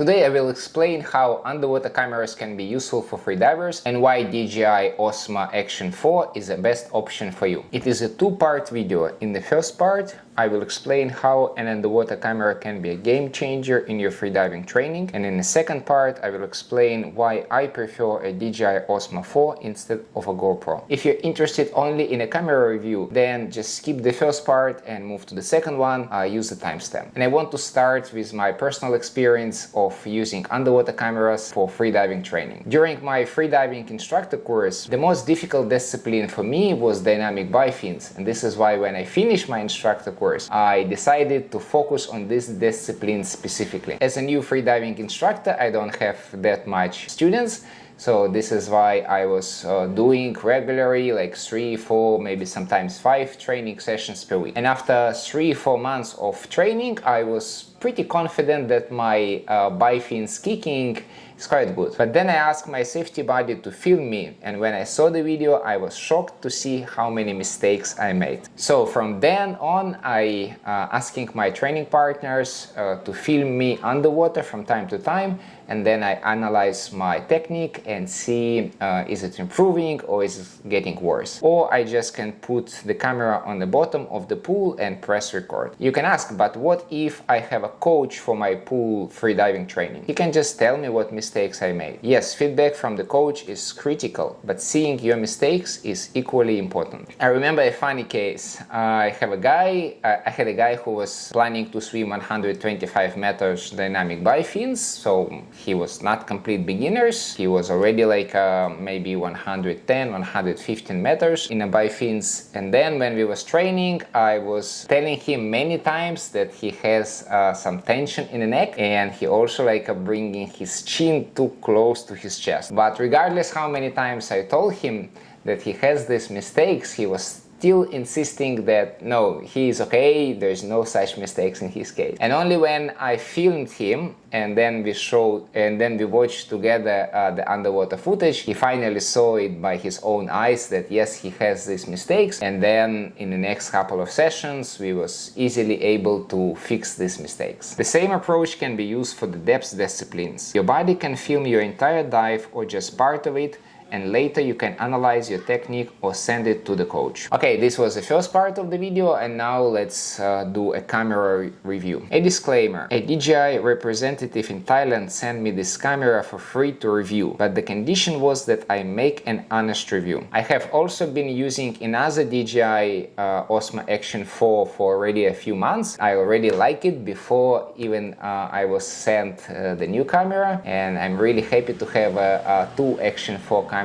Today I will explain how underwater cameras can be useful for freedivers and why DJI Osmo Action 4 is the best option for you. It is a two-part video. In the first part, I will explain how an underwater camera can be a game changer in your freediving training, and in the second part I will explain why I prefer a DJI Osmo 4 instead of a GoPro. If you're interested only in a camera review, then just skip the first part and move to the second one, use the timestamp. And I want to start with my personal experience of using underwater cameras for freediving training. During my freediving instructor course, the most difficult discipline for me was dynamic bifins, and this is why when I finished my instructor course, I decided to focus on this discipline specifically. As a new freediving instructor, I don't have that much students, so this is why I was doing regularly like 3, 4, maybe sometimes 5 training sessions per week. And after 3-4 months of training, I was pretty confident that my bifins kicking is quite good. But then I asked my safety buddy to film me, and when I saw the video, I was shocked to see how many mistakes I made. So from then on, I asking my training partners to film me underwater from time to time, and then I analyze my technique and see is it improving or is it getting worse. Or I just can put the camera on the bottom of the pool and press record. You can ask, but what if I have a coach for my pool freediving training? He can just tell me what mistakes I made. Yes, feedback from the coach is critical, but seeing your mistakes is equally important. I remember a funny case. I had a guy who was planning to swim 125 meters dynamic bifins, so he was not complete beginners. He was already like maybe 110, 115 meters in a bifins. And then when we was training, I was telling him many times that he has some tension in the neck, and he also like bringing his chin too close to his chest. But regardless how many times I told him that he has these mistakes, he was still insisting that no, he is okay, there's no such mistakes in his case. And only when I filmed him and then we watched together the underwater footage, he finally saw it by his own eyes that yes, he has these mistakes. And then in the next couple of sessions, we was easily able to fix these mistakes. The same approach can be used for the depth disciplines. Your body can film your entire dive or just part of it, and later you can analyze your technique or send it to the coach. Okay, this was the first part of the video, and now let's do a camera review. A disclaimer: a DJI representative in Thailand sent me this camera for free to review, but the condition was that I make an honest review. I have also been using another DJI Osmo Action 4 for already a few months. I already like it before even I was sent the new camera, and I'm really happy to have a 2 Action 4 camera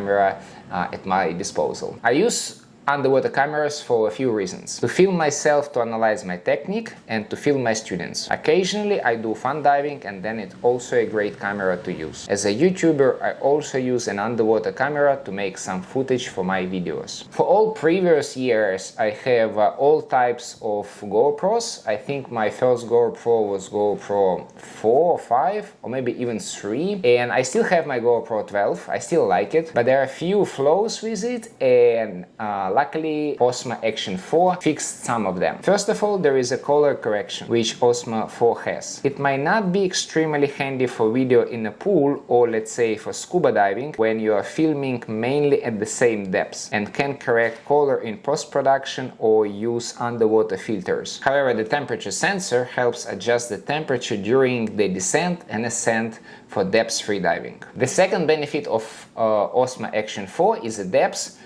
at my disposal. I use underwater cameras for a few reasons: to film myself, to analyze my technique, and to film my students. Occasionally I do fun diving, and then it's also a great camera to use. As a YouTuber, I also use an underwater camera to make some footage for my videos. For all previous years, I have all types of GoPros. I think my first GoPro was GoPro 4 or 5, or maybe even 3, and I still have my GoPro 12. I still like it, but there are a few flaws with it, and luckily, Osmo Action 4 fixed some of them. First of all, there is a color correction, which Osmo 4 has. It might not be extremely handy for video in a pool, or let's say for scuba diving, when you are filming mainly at the same depths, and can correct color in post-production or use underwater filters. However, the temperature sensor helps adjust the temperature during the descent and ascent for depth freediving. The second benefit of Osmo Action 4 is the depth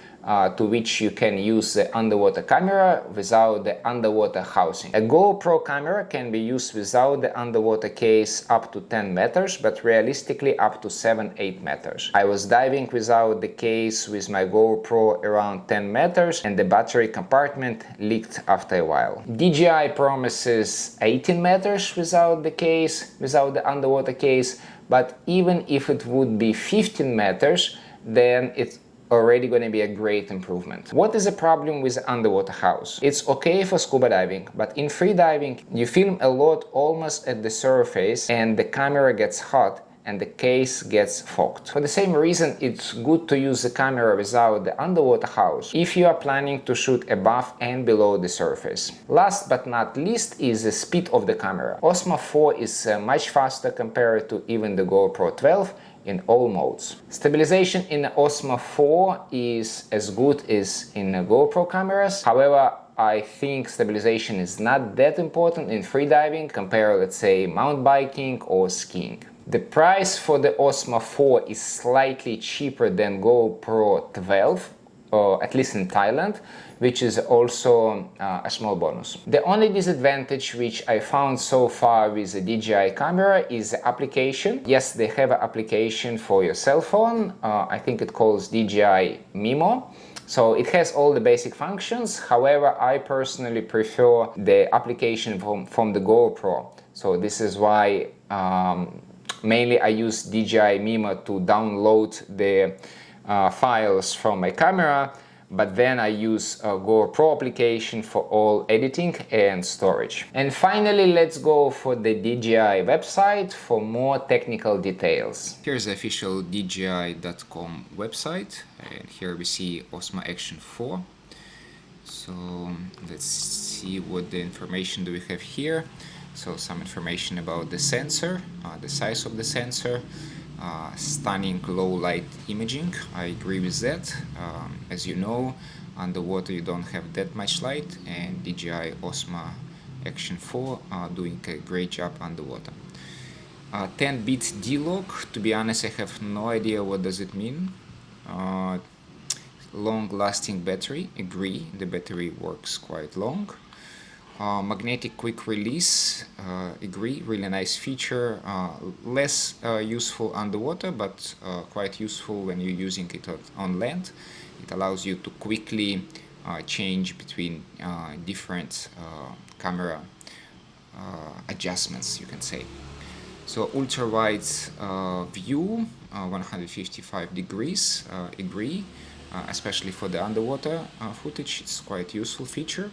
to which you can use the underwater camera without the underwater housing. A GoPro camera can be used without the underwater case up to 10 meters, but realistically up to 7-8 meters. I was diving without the case with my GoPro around 10 meters, and the battery compartment leaked after a while. DJI promises 18 meters without the case, without the underwater case, but even if it would be 15 meters, then it's already going to be a great improvement. What is the problem with the underwater house? It's okay for scuba diving, but in freediving you film a lot almost at the surface and the camera gets hot and the case gets fogged. For the same reason, it's good to use the camera without the underwater house if you are planning to shoot above and below the surface. Last but not least is the speed of the camera. Osmo 4 is much faster compared to even the GoPro 12 in all modes. Stabilization in the Osmo 4 is as good as in the GoPro cameras. However, I think stabilization is not that important in freediving compared, let's say, mountain biking or skiing. The price for the Osmo 4 is slightly cheaper than GoPro 12, or at least in Thailand, which is also a small bonus. The only disadvantage which I found so far with the DJI camera is the application. Yes, they have an application for your cell phone. I think it calls DJI Mimo. So it has all the basic functions. However, I personally prefer the application from the GoPro. So this is why mainly I use DJI Mimo to download the files from my camera, but then I use a GoPro application for all editing and storage. And finally, let's go for the DJI website for more technical details. Here's the official DJI.com website, and here we see Osmo Action 4. So let's see what the information do we have here. So some information about the sensor, the size of the sensor, stunning low light imaging. I agree with that. As you know, underwater you don't have that much light, and DJI Osmo Action 4 are doing a great job underwater. 10-bit D-Lock, to be honest, I have no idea what does it mean. Long-lasting battery, agree, the battery works quite long. Magnetic quick release, agree, really nice feature, less useful underwater, but quite useful when you're using it on land. It allows you to quickly change between different camera adjustments, you can say. So ultra wide view, 155 degrees, agree, especially for the underwater footage. It's quite useful feature.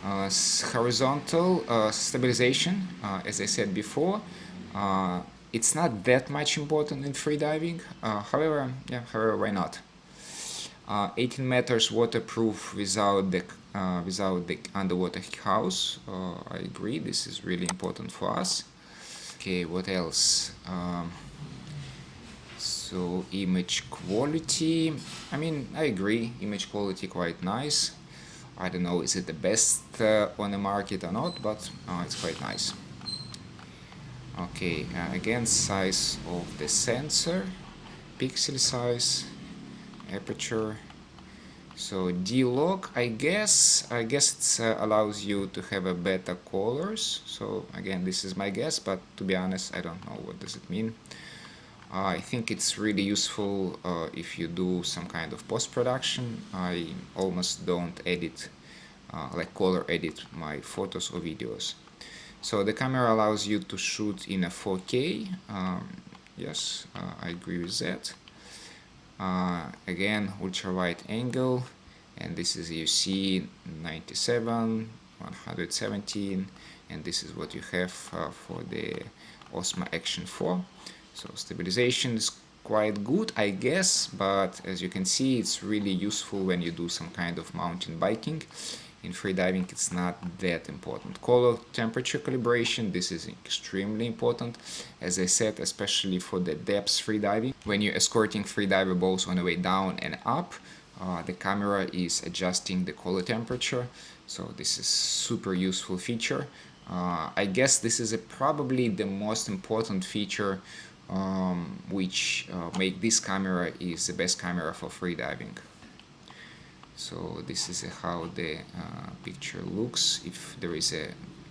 Horizontal stabilization, as I said before, it's not that much important in freediving. However, why not? 18 meters waterproof without the underwater house. I agree, this is really important for us. Okay, what else? So image quality, I mean, I agree, image quality quite nice. I don't know, is it the best on the market or not, but it's quite nice. Okay, again, size of the sensor, pixel size, aperture. So D-Lock, I guess it allows you to have a better colors. So again, this is my guess, but to be honest, I don't know what does it mean. I think it's really useful if you do some kind of post-production. I almost don't edit, like color edit my photos or videos. So the camera allows you to shoot in a 4K. Yes, I agree with that. Again, ultra wide angle, and this is, you see, 97, 117, and this is what you have for the Osmo Action 4. So stabilization is quite good, I guess, but as you can see, it's really useful when you do some kind of mountain biking. In freediving, it's not that important. Color temperature calibration, this is extremely important. As I said, especially for the depth freediving. When you're escorting freediver boats on the way down and up, the camera is adjusting the color temperature. So this is super useful feature. I guess this is probably the most important feature which make this camera is the best camera for freediving. So this is how the picture looks if there is a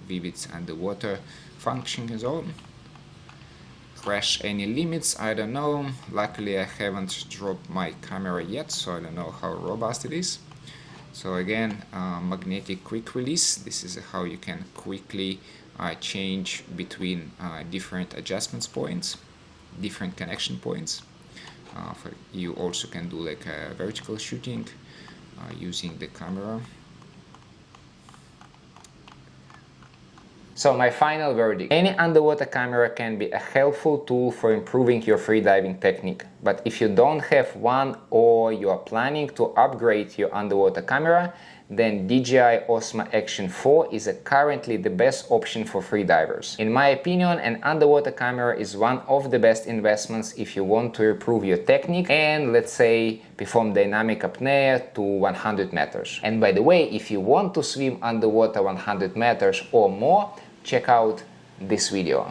vivid underwater function as well. Crash any limits, I don't know. Luckily I haven't dropped my camera yet, so I don't know how robust it is. So again, magnetic quick release, this is how you can quickly change between different adjustments points, different connection points. You also can do like a vertical shooting using the camera. So my final verdict: any underwater camera can be a helpful tool for improving your freediving technique. But if you don't have one or you are planning to upgrade your underwater camera, then DJI Osmo Action 4 is currently the best option for freedivers. In my opinion, an underwater camera is one of the best investments if you want to improve your technique and, let's say, perform dynamic apnea to 100 meters. And by the way, if you want to swim underwater 100 meters or more, check out this video.